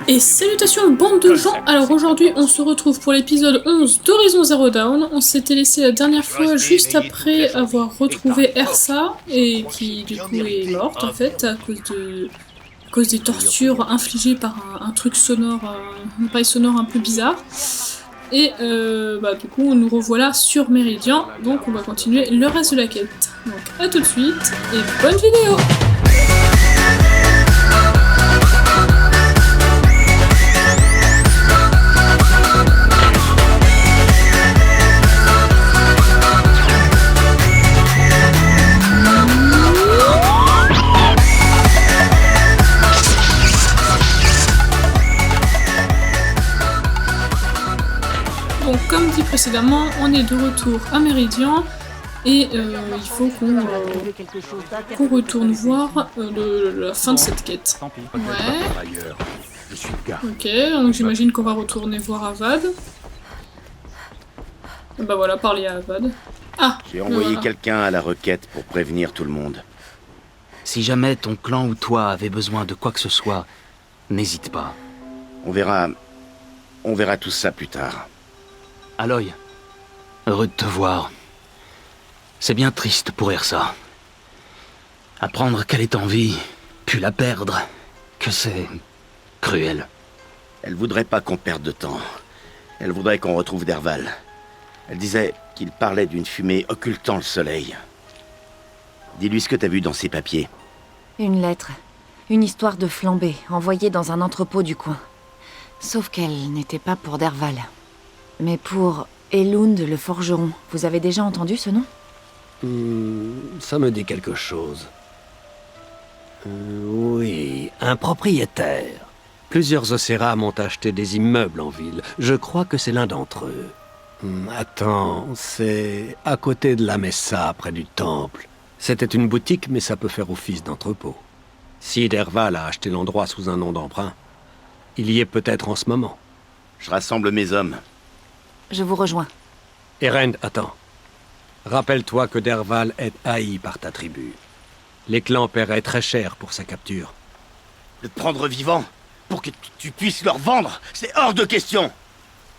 Et salutations bande de gens. Alors aujourd'hui on se retrouve pour l'épisode 11 d'Horizon Zero Dawn. On s'était laissé la dernière fois juste après avoir retrouvé Ersa et qui du coup est morte en fait à cause des tortures infligées par un truc sonore, un paille sonore un peu bizarre. Et du coup nous revoilà sur Méridian, donc on va continuer le reste de la quête. Donc à tout de suite et bonne vidéo. Donc comme dit précédemment, on est de retour à Méridian et il faut qu'on retourne voir la fin de cette quête. Ouais. Ok, donc j'imagine qu'on va retourner voir Avad. Bah voilà, parler à Avad. Ah, j'ai envoyé quelqu'un à la requête pour prévenir tout le monde. Si jamais ton clan ou toi avez besoin de quoi que ce soit, n'hésite pas. On verra tout ça plus tard. Aloy, heureux de te voir. C'est bien triste pour Ersa. Apprendre qu'elle est en vie, puis la perdre, que c'est cruel. Elle voudrait pas qu'on perde de temps. Elle voudrait qu'on retrouve Dervahl. Elle disait qu'il parlait d'une fumée occultant le soleil. Dis-lui ce que t'as vu dans ses papiers. Une lettre. Une histoire de flambée, envoyée dans un entrepôt du coin. Sauf qu'elle n'était pas pour Dervahl. Mais pour Elund le forgeron, vous avez déjà entendu ce nom? Ça me dit quelque chose. Oui, un propriétaire. Plusieurs Océram ont acheté des immeubles en ville. Je crois que c'est l'un d'entre eux. Attends, c'est à côté de la Messa, près du temple. C'était une boutique, mais ça peut faire office d'entrepôt. Si Dervahl a acheté l'endroit sous un nom d'emprunt, il y est peut-être en ce moment. Je rassemble mes hommes. Je vous rejoins. Erend, attends. Rappelle-toi que Dervahl est haï par ta tribu. Les clans paieraient très cher pour sa capture. Le prendre vivant pour que tu puisses leur vendre, c'est hors de question.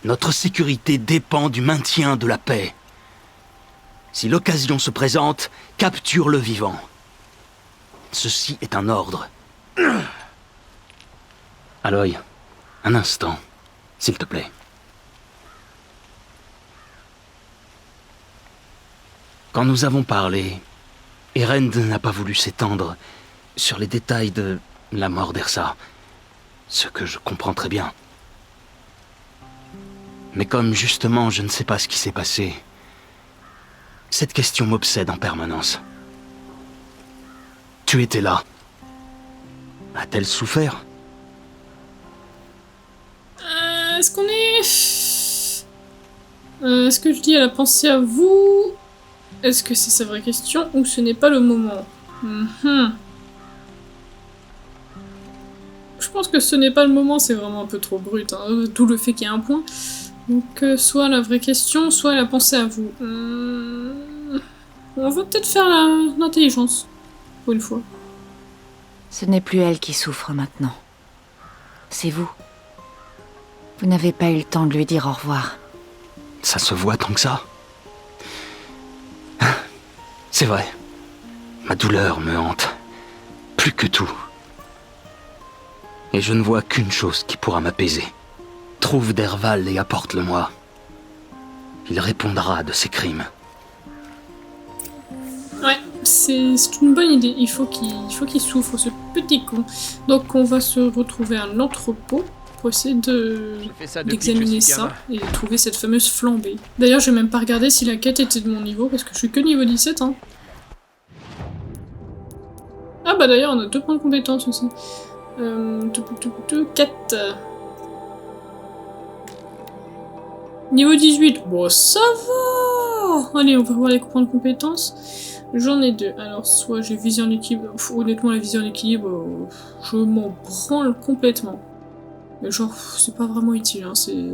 Notre sécurité dépend du maintien de la paix. Si l'occasion se présente, capture le vivant. Ceci est un ordre. Aloy, un instant, s'il te plaît. Quand nous avons parlé, Erend n'a pas voulu s'étendre sur les détails de la mort d'Ersa, ce que je comprends très bien. Mais comme justement je ne sais pas ce qui s'est passé, cette question m'obsède en permanence. Tu étais là. A-t-elle souffert? Est-ce qu'on est... Est-ce que je dis elle a pensé à vous? Est-ce que c'est sa vraie question ou ce n'est pas le moment? Je pense que ce n'est pas le moment, c'est vraiment un peu trop brut, hein, d'où le fait qu'il y a un point. Donc soit la vraie question, soit elle a pensé à vous. On va peut-être faire l'intelligence, pour une fois. Ce n'est plus elle qui souffre maintenant. C'est vous. Vous n'avez pas eu le temps de lui dire au revoir. Ça se voit tant que ça? C'est vrai. Ma douleur me hante. Plus que tout. Et je ne vois qu'une chose qui pourra m'apaiser. Trouve Dervahl et apporte-le-moi. Il répondra de ses crimes. Ouais, c'est une bonne idée. Il faut qu'il souffre, ce petit con. Donc on va se retrouver à l'entrepôt pour essayer d'examiner ça et trouver cette fameuse flambée. D'ailleurs, j'ai même pas regardé si la quête était de mon niveau, parce que je suis que niveau 17, hein. Ah bah d'ailleurs, on a 2 points de compétence aussi. 4. Niveau 18, bon ça va. Allez, on va voir les points de compétence. J'en ai 2. Alors, soit j'ai vision d'équilibre. Honnêtement, la vision d'équilibre, je m'en branle complètement. Mais genre, c'est pas vraiment utile, hein, c'est...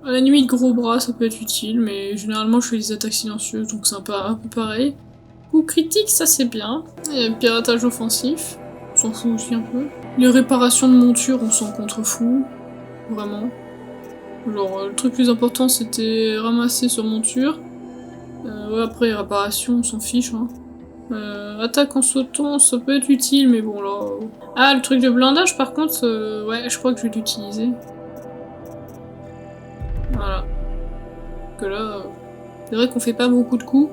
À la limite, gros bras, ça peut être utile, mais généralement, je fais des attaques silencieuses, donc c'est un peu pareil. Coup critique, ça c'est bien. Et piratage offensif, on s'en fout aussi un peu. Les réparations de monture, on s'en contrefout. Vraiment. Genre, le truc plus important, c'était ramasser sur monture. Ouais, après, réparation, on s'en fiche, hein. Attaque en sautant, ça peut être utile, mais bon, là... Ah, le truc de blindage, par contre, ouais, je crois que je vais l'utiliser. Voilà. Que là, c'est vrai qu'on fait pas beaucoup de coups.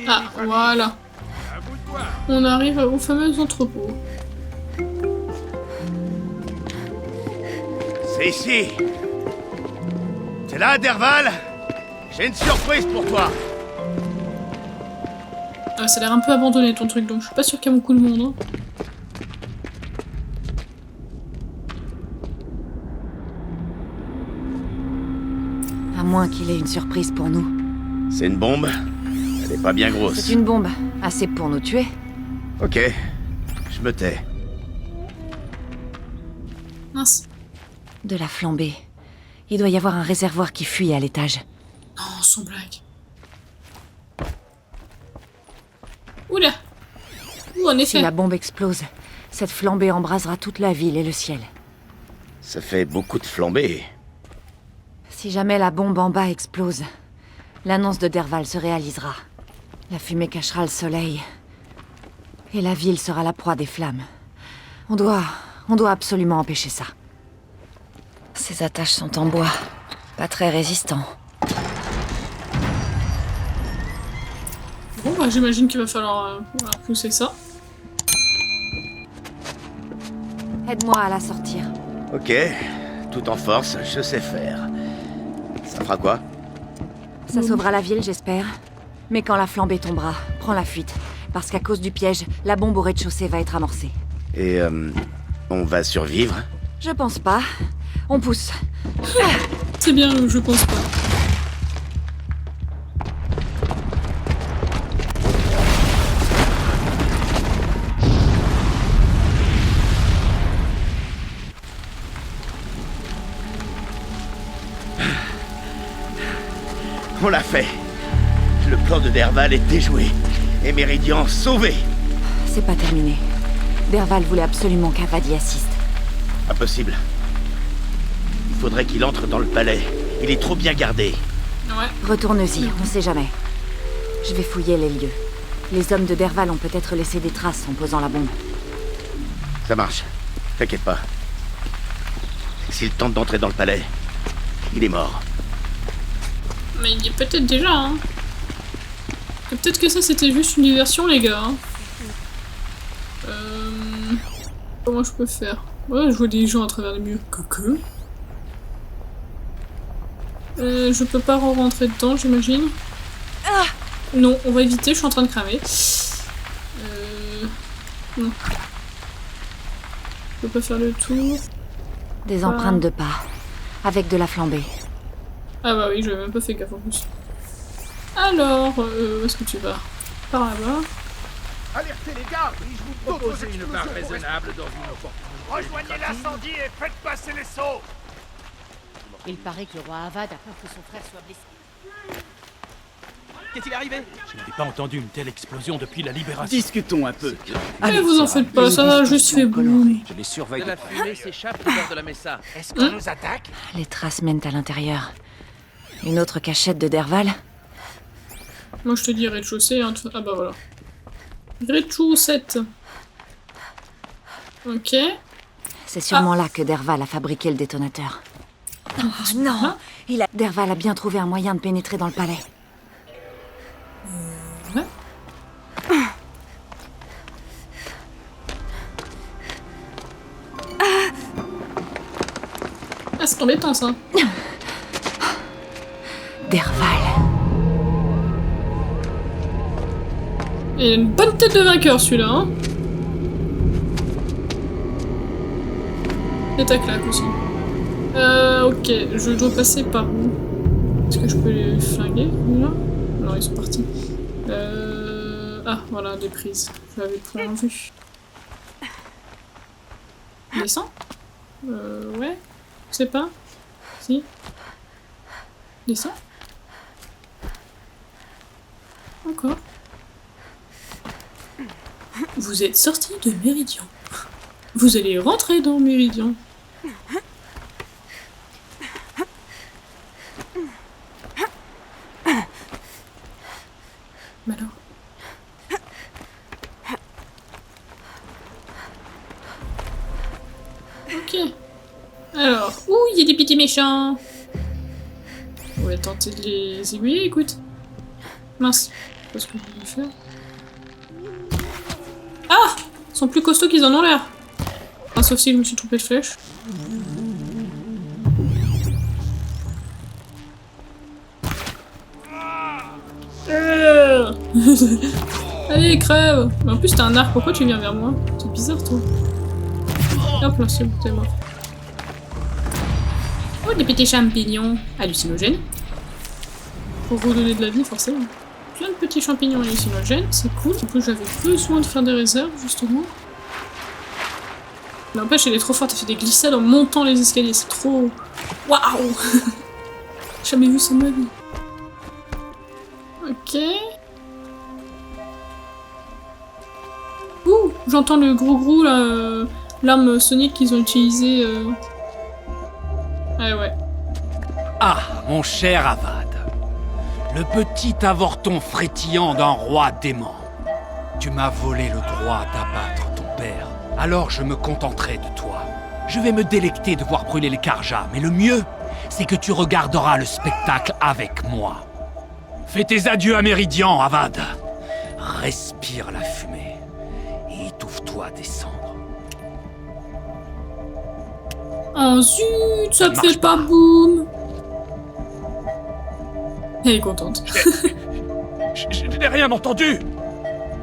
Ah, voilà. On arrive au fameux entrepôt. C'est ici. T'es là, Derval? J'ai une surprise pour toi. Ah, ça a l'air un peu abandonné ton truc, donc je suis pas sûr qu'il y a beaucoup de monde. Hein. À moins qu'il ait une surprise pour nous. C'est une bombe. Elle est pas bien grosse. C'est une bombe. Assez pour nous tuer. Ok. Je me tais. Mince. De la flambée. Il doit y avoir un réservoir qui fuit à l'étage. Non, sans blague. Oula. Ouh, en effet. Si la bombe explose, cette flambée embrasera toute la ville et le ciel. Ça fait beaucoup de flambées. Si jamais la bombe en bas explose, l'annonce de Derval se réalisera. La fumée cachera le soleil. Et la ville sera la proie des flammes. On doit absolument empêcher ça. Ces attaches sont en bois. Pas très résistants. Bon, bah, j'imagine qu'il va falloir pousser ça. Aide-moi à la sortir. Ok. Tout en force, je sais faire. Ça fera quoi? Ça sauvera la ville, j'espère. Mais quand la flambée tombera, prends la fuite. Parce qu'à cause du piège, la bombe au rez-de-chaussée va être amorcée. Et on va survivre? Je pense pas. On pousse. C'est bien, je pense pas. On l'a fait. Le plan de Derval est déjoué. Et Méridian sauvé. C'est pas terminé. Derval voulait absolument qu'Avad y assiste. Impossible. Il faudrait qu'il entre dans le palais. Il est trop bien gardé. Ouais. Retourne-y, on sait jamais. Je vais fouiller les lieux. Les hommes de Derval ont peut-être laissé des traces en posant la bombe. Ça marche. T'inquiète pas. S'il tente d'entrer dans le palais, il est mort. Mais il y est peut-être déjà, hein. Et peut-être que ça c'était juste une diversion, les gars. Hein. Comment je peux faire? Ouais, je vois des gens à travers les murs. Coucou. Je peux pas rentrer dedans, j'imagine. Non, on va éviter, je suis en train de cramer. Non. Je peux pas faire le tour. Des empreintes de pas. Avec de la flambée. Ah bah oui, j'avais même pas fait gaffe en plus. Alors, où est-ce que tu vas? Par là-bas. Alertez les gardes, je vous propose une part raisonnable dans une opportunité. Rejoignez l'incendie et faites passer les seaux. Il paraît que le roi Avad a peur que son frère soit blessé. Qu'est-il arrivé? Je n'avais pas entendu une telle explosion depuis la libération. Discutons un peu. Allez, vous en faites pas, ça va juste fait boum. Je les surveille. De la fumée s'échappe au bord de la Messa. Est-ce qu'on nous attaque? Les traces mènent à l'intérieur. Une autre cachette de Derval? Moi je te dis rez-de-chaussée, hein. Ah bah voilà. Rez-de-chaussée. Ok. C'est sûrement là que Derval a fabriqué le détonateur. Oh non! Derval a bien trouvé un moyen de pénétrer dans le palais. Ouais. Ah, c'est embêtant ça. Derval. Il a une bonne tête de vainqueur celui-là, hein. Et ta claque aussi. Ok, je dois passer par où? Est-ce que je peux les flinguer là? Non, ils sont partis. Ah, voilà, des prises. Je l'avais pas en vue. Descends? Ouais. Je sais pas. Si. Descends. Encore. Vous êtes sorti de Méridian. Vous allez rentrer dans Méridian. Mais alors... Ok. Alors, ouh, il y a des petits méchants. On va tenter de les aiguiller, écoute. Mince, c'est pas ce que je voulais faire. Ah! Ils sont plus costauds qu'ils en ont l'air. Enfin, sauf si je me suis trompé de flèche. Allez, crève! Mais en plus, t'as un arc, pourquoi tu viens vers moi? C'est bizarre, toi. Hop là, c'est bon, t'es mort. Oh, des petits champignons hallucinogènes. Pour redonner de la vie, forcément. Plein de petits champignons hallucinogènes, c'est cool. Du coup, j'avais besoin de faire des réserves, justement. N'empêche, elle est trop forte, elle fait des glissades en montant les escaliers, c'est trop... Waouh! J'ai jamais vu ça de ma vie. Ok. Ouh, j'entends le gros là, l'arme sonique qu'ils ont utilisée. Ah ouais. Ah, mon cher Avad. Le petit avorton frétillant d'un roi dément. Tu m'as volé le droit d'abattre ton père. Alors je me contenterai de toi. Je vais me délecter de voir brûler les Karjas, mais le mieux, c'est que tu regarderas le spectacle avec moi. Fais tes adieux à Méridian, Avad. Respire la fumée et étouffe-toi des cendres. Oh zut, ça me fait pas boum. Elle est contente. Je n'ai rien entendu.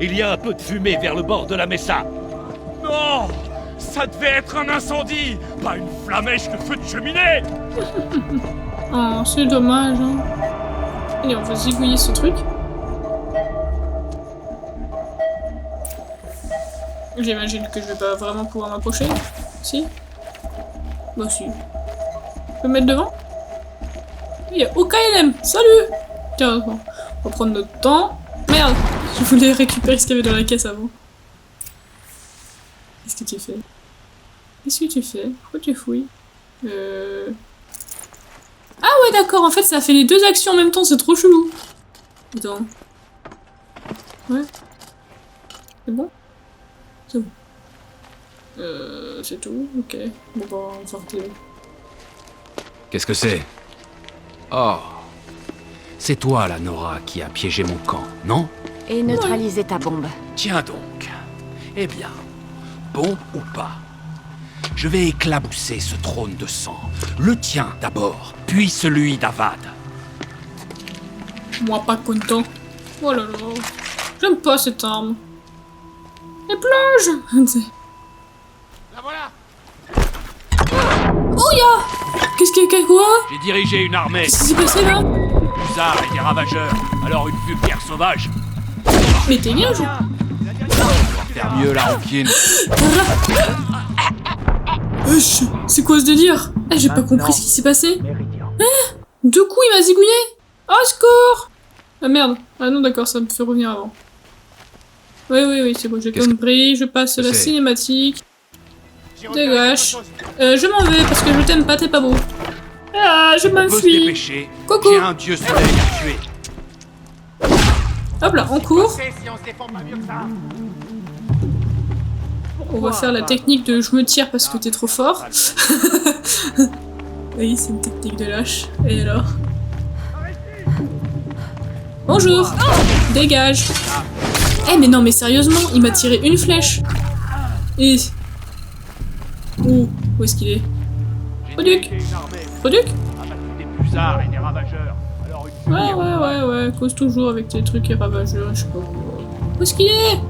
Il y a un peu de fumée vers le bord de la Messa. Non, ça devait être un incendie, pas une flamèche de feu de cheminée. Oh, c'est dommage, hein. Allez, on va zigouiller ce truc. J'imagine que je vais pas vraiment pouvoir m'approcher. Si? Bah si. Je peux me mettre devant? Il y a OKLM, salut! Tiens, bon, on va prendre notre temps. Merde! Je voulais récupérer ce qu'il y avait dans la caisse avant. Qu'est-ce que tu fais? Qu'est-ce que tu fais? Pourquoi tu fouilles? Ah ouais, d'accord, en fait ça fait les deux actions en même temps, c'est trop chelou. Attends. Ouais. C'est bon? C'est bon. C'est tout? Ok. Bon bah, on va retirer. Qu'est-ce que c'est? Oh. C'est toi, la Nora, qui a piégé mon camp, non? Et neutraliser ta bombe. Tiens donc. Eh bien, bon ou pas, je vais éclabousser ce trône de sang. Le tien d'abord, puis celui d'Avad. Moi pas content. Oh là là. J'aime pas cette arme. Elle plonge. La voilà. Oh ya! Qu'est-ce qu'il y a quoi? J'ai dirigé une armée. Qu'est-ce qui s'est passé là? Des hussards et des ravageurs. Alors une vulgaire sauvage. Mais t'es bien, je... Faire mieux, la rouquine. C'est quoi ce délire? Eh, j'ai pas compris ce qui s'est passé. Hein? Deux coups, il m'a zigouillé. Oh, secours! Ah merde. Ah non, d'accord, ça me fait revenir avant. Oui, c'est bon, j'ai compris. Je passe la cinématique. Dégage. Je m'en vais parce que je t'aime pas, t'es pas beau. Ah, je m'enfuis. Coucou. J'ai un dieu soleil à tuer. Hop là, on court. On va faire la technique de je me tire parce que t'es trop fort. Oui, c'est une technique de lâche. Et alors? Bonjour. Dégage. Eh mais non mais sérieusement, il m'a tiré une flèche. Et... Où est-ce qu'il est? Produc. Produc? Ouais, cause toujours avec tes trucs et ravageurs, je sais pas quoi. Où est-ce qu'il est?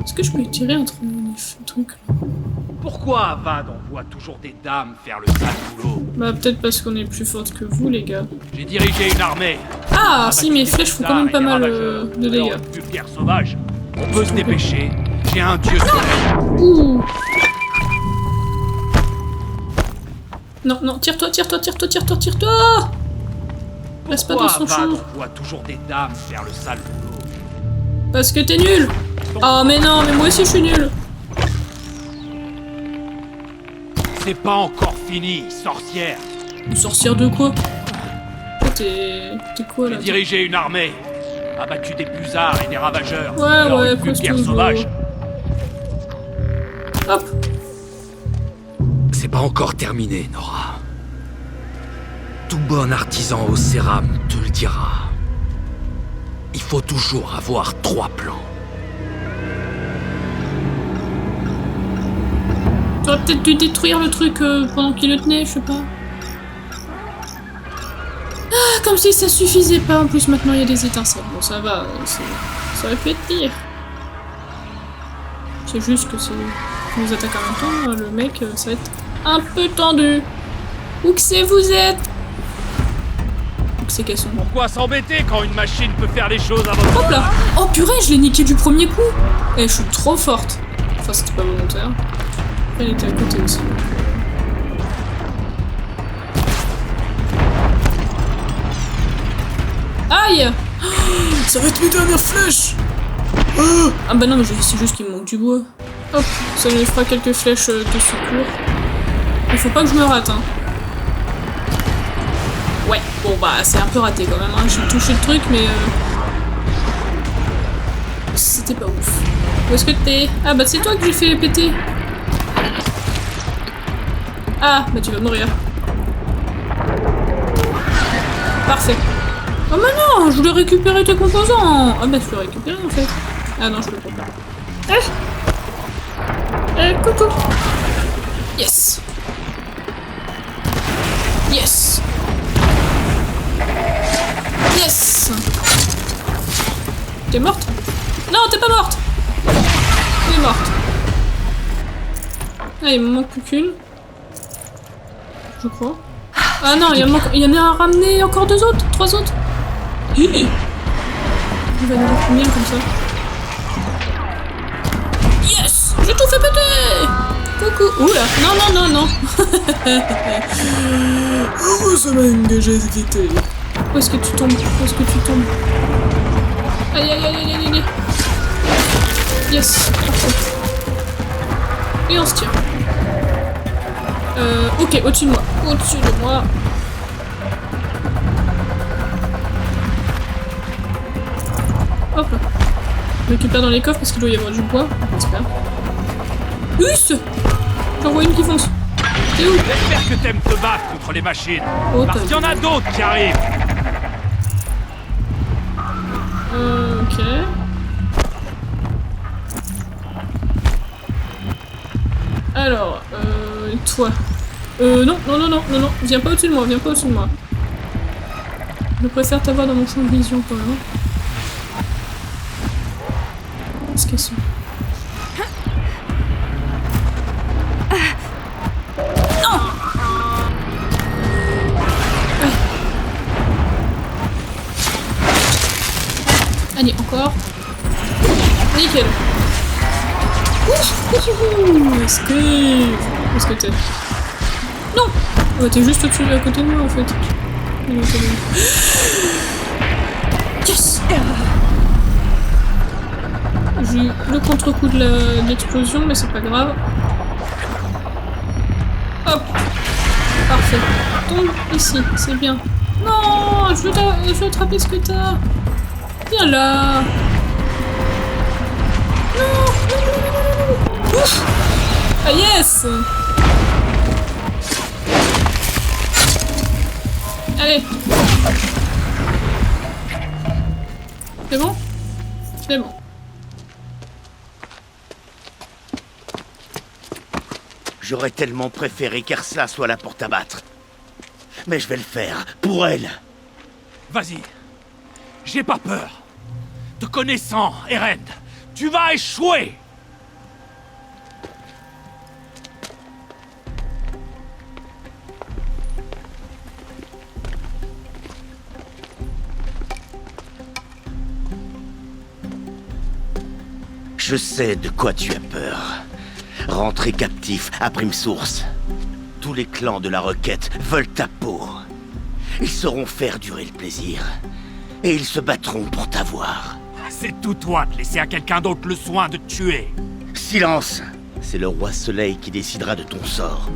Est-ce que je peux lui tirer entre les trucs là? Pourquoi Avad envoie toujours des dames faire le sale boulot? Bah peut-être parce qu'on est plus forte que vous les gars. J'ai dirigé une armée. Ah si, mes flèches font quand même pas mal de dégâts. Alors, une vulgaire sauvage. On peut se dépêcher. J'ai un dieu soleil. Ouh. Non, tire-toi. Reste pas dans son champ. On voit toujours des dames faire le sale boulot. Parce que t'es nul. Oh mais non, mais moi aussi je suis nul. C'est pas encore fini, sorcière. Une sorcière de quoi? T'es quoi là? J'ai dirigé une armée, abattu des busards et des ravageurs. Ouais, Alors, ouais, une plus costaud. guerre sauvage. Hop. C'est pas encore terminé, Nora. Tout bon artisan au céram te le dira. Il faut toujours avoir 3 plans. T'aurais peut-être dû détruire le truc pendant qu'il le tenait, je sais pas. Ah, comme si ça suffisait pas. En plus, maintenant il y a des étincelles. Bon, ça va. Ça aurait pu être pire. C'est juste que c'est... Il nous attaque en même temps. Le mec, ça va être un peu tendu. Où que c'est vous êtes? Où que c'est qu'elles sont? Pourquoi s'embêter quand une machine peut faire les choses à votre... Hop là! Oh purée, je l'ai niqué du premier coup! Eh, je suis trop forte. Enfin, c'était pas volontaire. Elle était à côté aussi. Aïe! Ça va être mes dernières flèches! Ah bah non, mais c'est juste qu'il me manque du bois. Hop, ça me fera quelques flèches de secours. Il faut pas que je me rate, hein. Ouais, bon bah c'est un peu raté quand même, hein. J'ai touché le truc, mais c'était pas ouf. Où est-ce que t'es? Ah bah c'est toi que j'ai fait péter. Ah, bah tu vas mourir. Parfait. Oh mais non, je voulais récupérer tes composants. Ah bah je peux récupérer en fait. Ah non, je peux pas. Coucou. Yes. Yes. Yes. T'es morte? Non, t'es pas morte. T'es morte. Ah, il me manque plus qu'une. Je crois. Ah non, il y en a un ramené, encore 2 autres, 3 autres. Il va y en avoir combien comme ça? Yes! J'ai tout fait péter! Coucou! Oula! Non, non, non, non! Heureusement que j'ai évité. Où est-ce que tu tombes? Où est-ce que tu tombes? Aïe, aïe, aïe, aïe, aïe, aïe! Yes! Parfait. Et on se tire. Ok, au-dessus de moi. Au-dessus de moi. Hop là. Je récupère dans les coffres parce qu'il doit y avoir du bois. J'espère. Us! J'en vois une qui fonce. T'es où? J'espère que t'aimes te battre contre les machines. Oh, parce qu'il y en a d'autres qui arrivent. Ok. Alors, toi. Non, non, non, non, non, non. Viens pas au-dessus de moi, viens pas au-dessus de moi. Je préfère t'avoir dans mon champ de vision quand même. Qu'est-ce qu'elles sont? Non! Allez, encore. Nickel. Esquive. Où est-ce que t'es? Non! Oh, t'es juste au-dessus, à côté de moi en fait. Yes! J'ai eu le contre-coup de l'explosion, mais c'est pas grave. Hop! Parfait. Tombe ici, c'est bien. Non! Je veux attraper ce que t'as! Viens là! Non! Ouf! Ah yes! Allez! C'est bon? C'est bon. J'aurais tellement préféré qu'Ersa soit là pour t'abattre. Mais je vais le faire, pour elle. Vas-y. J'ai pas peur. Te connaissant, Erend, tu vas échouer! Je sais de quoi tu as peur. Rentrer captif à Prime Source. Tous les clans de la Requête veulent ta peau. Ils sauront faire durer le plaisir. Et ils se battront pour t'avoir. C'est tout toi de laisser à quelqu'un d'autre le soin de te tuer. Silence! C'est le roi Soleil qui décidera de ton sort.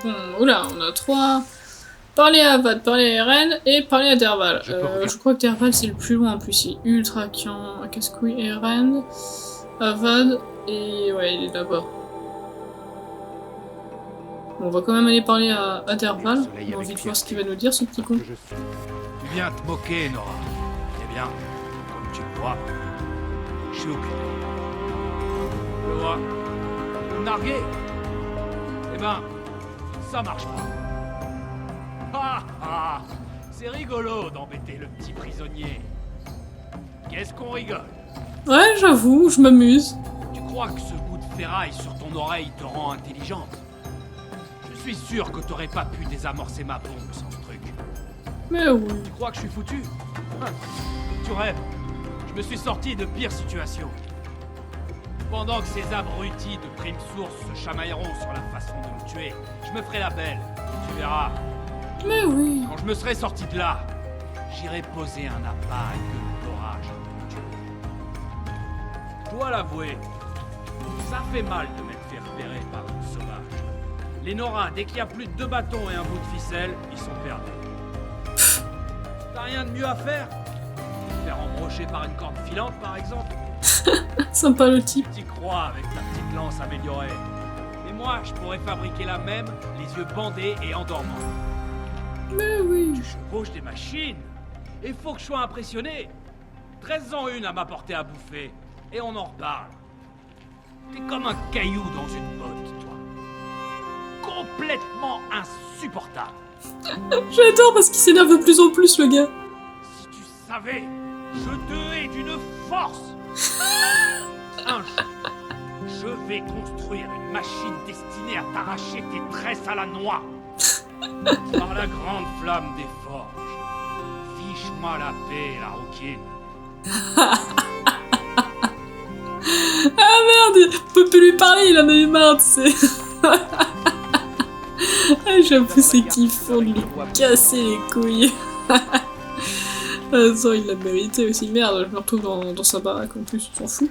Bon, oula, on a 3. Parler à Avad, parler à Eren et parler à Dervahl. Je crois que Dervahl c'est le plus loin en plus. Il est ultra kiant. Casse-couille, Eren, Avad et ouais, il est là-bas. Bon, on va quand même aller parler à Dervahl. On a envie de voir ce qu'il va nous dire, ce petit con. Tu viens te moquer, Nora. Eh bien, comme tu le vois, je suis occupé. Je vois. Narguer. Eh ben, ça marche pas. Ah ah, c'est rigolo d'embêter le petit prisonnier. Qu'est-ce qu'on rigole? Ouais, j'avoue, je m'amuse. Tu crois que ce bout de ferraille sur ton oreille te rend intelligente? Je suis sûr que t'aurais pas pu désamorcer ma bombe sans ce truc. Mais oui. Tu crois que je suis foutu? Tu rêves. Je me suis sorti de pires situations. Pendant que ces abrutis de Prime Source se chamailleront sur la façon de me tuer, je me ferai la belle. Tu verras. Mais oui. Quand je me serai sorti de là, j'irai poser un appât et gueule d'orage à ton Dieu. Je dois l'avouer, ça fait mal de m'être fait repérer par une sauvage. Les Nora, dès qu'il y a plus de 2 bâtons et un bout de ficelle, ils sont perdus. T'as rien de mieux à faire? Te faire embrocher par une corde filante, par exemple? Sympa le type. Tu crois avec ta petite lance améliorée. Et moi, je pourrais fabriquer la même, les yeux bandés et endormants. Mais oui. Tu chevauches des machines. Et faut que je sois impressionné. 13 ans une à m'apporter à bouffer. Et on en reparle. T'es comme un caillou dans une botte, toi. Complètement insupportable. J'adore parce qu'il s'énerve de plus en plus, le gars. Si tu savais, je te hais d'une force. Un jour, je vais construire une machine destinée à t'arracher tes tresses à la noix. Par la grande flamme des forges. Fiche-moi la paix, la rouquine. Ah merde, on peut plus lui parler, il en a eu marre, tu sais. Ah, j'avoue, c'est kiffant de lui casser les couilles. Attends, il l'a mérité aussi. Merde, je me retrouve dans sa baraque en plus, on s'en fout.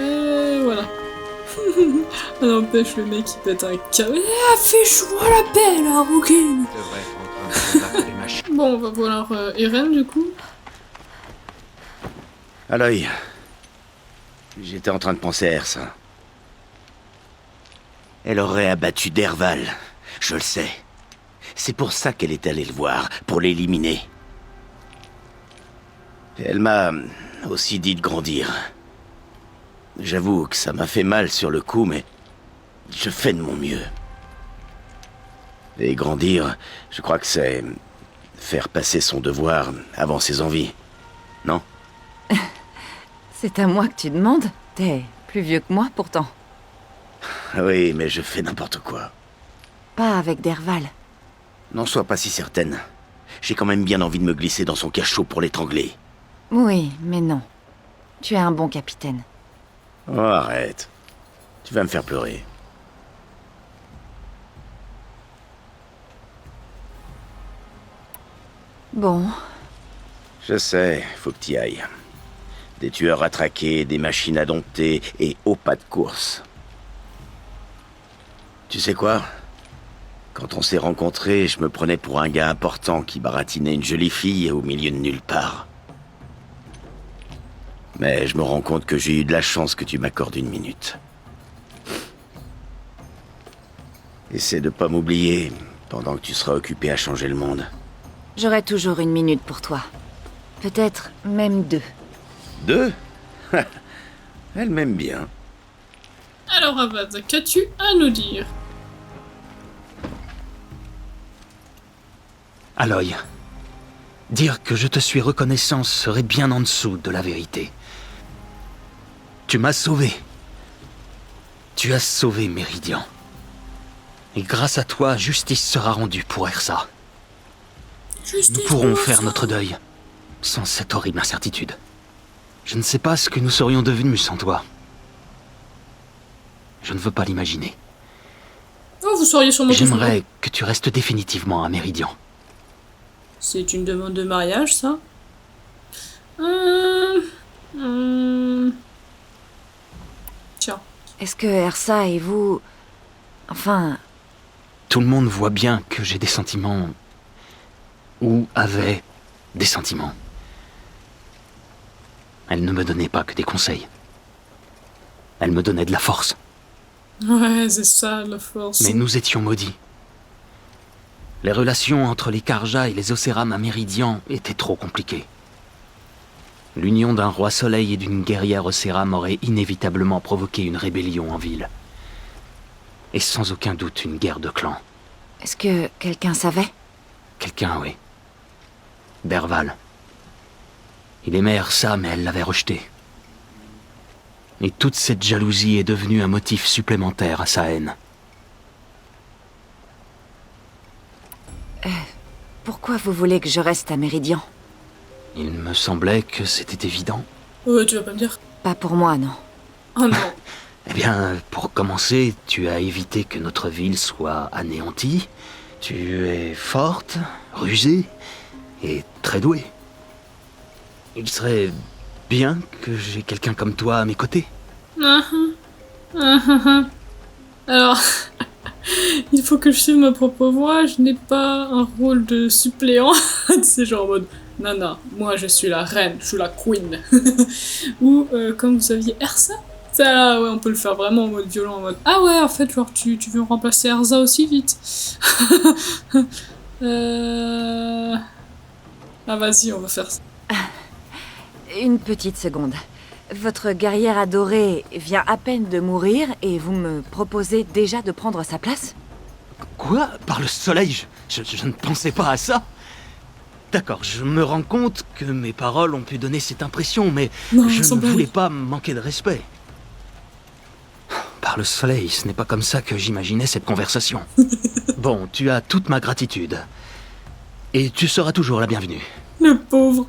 Et voilà. Ça n'empêche, le mec il pète un câble. Ah, fais-moi la paix, la rouquine. Bon, on va voir Eren du coup. Aloy, j'étais en train de penser à Ersa. Elle aurait abattu Dervahl, je le sais. C'est pour ça qu'elle est allée le voir, pour l'éliminer. Elle m'a aussi dit de grandir. J'avoue que ça m'a fait mal sur le coup, mais je fais de mon mieux. Et grandir, je crois que c'est faire passer son devoir avant ses envies, non? C'est à moi que tu demandes? T'es plus vieux que moi, pourtant. Oui, mais je fais n'importe quoi. Pas avec Dervahl. N'en sois pas si certaine. J'ai quand même bien envie de me glisser dans son cachot pour l'étrangler. Oui, mais non. Tu es un bon capitaine. Oh, arrête. Tu vas me faire pleurer. Bon. Je sais, faut que t'y ailles. Des tueurs à traquer, des machines à dompter et au pas de course. Tu sais quoi? Quand on s'est rencontrés, je me prenais pour un gars important qui baratinait une jolie fille au milieu de nulle part. Mais je me rends compte que j'ai eu de la chance que tu m'accordes une minute. Essaie de pas m'oublier pendant que tu seras occupé à changer le monde. J'aurai toujours une minute pour toi. Peut-être même 2. 2? Elle m'aime bien. Alors Avad, qu'as-tu à nous dire? Aloy, dire que je te suis reconnaissant serait bien en dessous de la vérité. Tu m'as sauvé. Tu as sauvé Méridian. Et grâce à toi, justice sera rendue pour Ersa. Nous pourrons faire notre deuil, sans cette horrible incertitude. Je ne sais pas ce que nous serions devenus sans toi. Je ne veux pas l'imaginer. Oh, vous seriez sûrement... J'aimerais que tu restes définitivement à Méridian. C'est une demande de mariage, ça? Tiens. Est-ce que Ersa et vous... Enfin... Tout le monde voit bien que j'ai des sentiments... Ou avait des sentiments. Elle ne me donnait pas que des conseils. Elle me donnait de la force. Ouais, c'est ça, la force. Mais nous étions maudits. Les relations entre les Carja et les Océram à Méridian étaient trop compliquées. L'union d'un roi soleil et d'une guerrière Océram aurait inévitablement provoqué une rébellion en ville. Et sans aucun doute une guerre de clans. Est-ce que quelqu'un savait? Quelqu'un, oui. Derval. Il aimait Ersa, mais elle l'avait rejeté. Et toute cette jalousie est devenue un motif supplémentaire à sa haine. Pourquoi vous voulez que je reste à Méridian? Il me semblait que c'était évident. Tu vas pas me dire? Pas pour moi, non. Oh non. Eh bien, pour commencer, tu as évité que notre ville soit anéantie. Tu es forte, rusée et très douée. Il serait bien que j'ai quelqu'un comme toi à mes côtés. Alors, il faut que je suive ma propre voie, je n'ai pas un rôle de suppléant. C'est genre en mode, Nana, moi je suis la reine, je suis la queen. Ou comme vous aviez Ersa. Ça là, ouais, on peut le faire vraiment en mode violent, en mode, ah ouais, en fait, genre, tu veux remplacer Ersa aussi vite. Ah vas-y, on va faire ça. Une petite seconde. Votre guerrière adorée vient à peine de mourir et vous me proposez déjà de prendre sa place? Quoi? Par le soleil? Je ne pensais pas à ça. D'accord, je me rends compte que mes paroles ont pu donner cette impression, mais non, je ne voulais pas manquer de respect. Par le soleil, ce n'est pas comme ça que j'imaginais cette conversation. Bon, tu as toute ma gratitude. Et tu seras toujours la bienvenue. Le pauvre,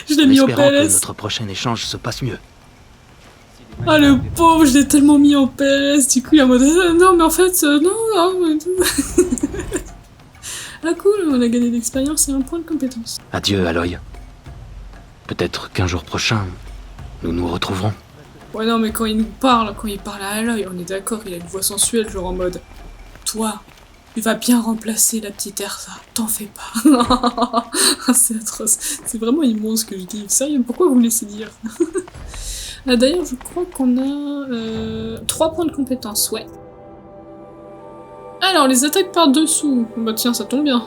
je l'ai mis en espérant que PLS. notre prochain échange se passe mieux. Ah le pauvre, je l'ai tellement mis en PLS, du coup il est en mode non mais en fait non. Ah cool, on a gagné d'expérience et un point de compétence. Adieu, Aloy. Peut-être qu'un jour prochain, nous nous retrouverons. Ouais non mais quand il parle à Aloy, on est d'accord, il a une voix sensuelle, genre en mode toi, tu vas bien remplacer la petite Ersa, t'en fais pas. C'est atroce, c'est vraiment immense ce que je dis. Sérieux, pourquoi vous me laissez dire? D'ailleurs, je crois qu'on a 3 points de compétence, ouais. Alors, les attaques par dessous. Bah tiens, ça tombe bien.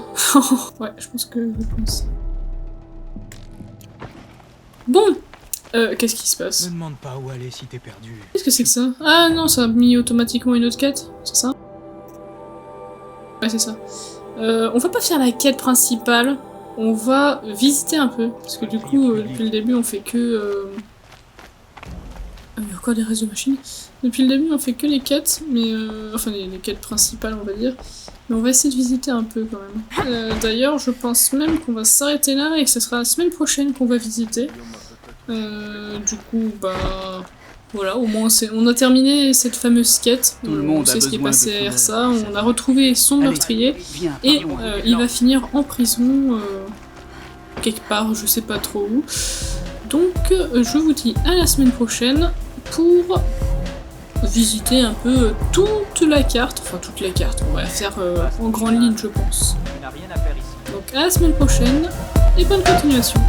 Ouais, je pense que je pense. Bon, qu'est-ce qui se passe? Me demande pas où aller si t'es perdu. Qu'est-ce que c'est que ça? Ah non, ça a mis automatiquement une autre quête, c'est ça? Ouais, c'est ça. On va pas faire la quête principale, on va visiter un peu. Parce que du coup, depuis le début, on fait que... Il y a encore des réseaux machines. Depuis le début, on fait que les quêtes, mais enfin les quêtes principales, on va dire. Mais on va essayer de visiter un peu quand même. D'ailleurs, je pense même qu'on va s'arrêter là et que ce sera la semaine prochaine qu'on va visiter. Du coup, bah voilà, au moins on a terminé cette fameuse quête. On sait ce qui est passé à Ersa, on a retrouvé son meurtrier et il va finir en prison quelque part, je sais pas trop où. Donc, je vous dis à la semaine prochaine pour visiter un peu toute la carte. Enfin, toute la carte, on va la faire en grande ligne, je pense. Donc, à la semaine prochaine et bonne continuation.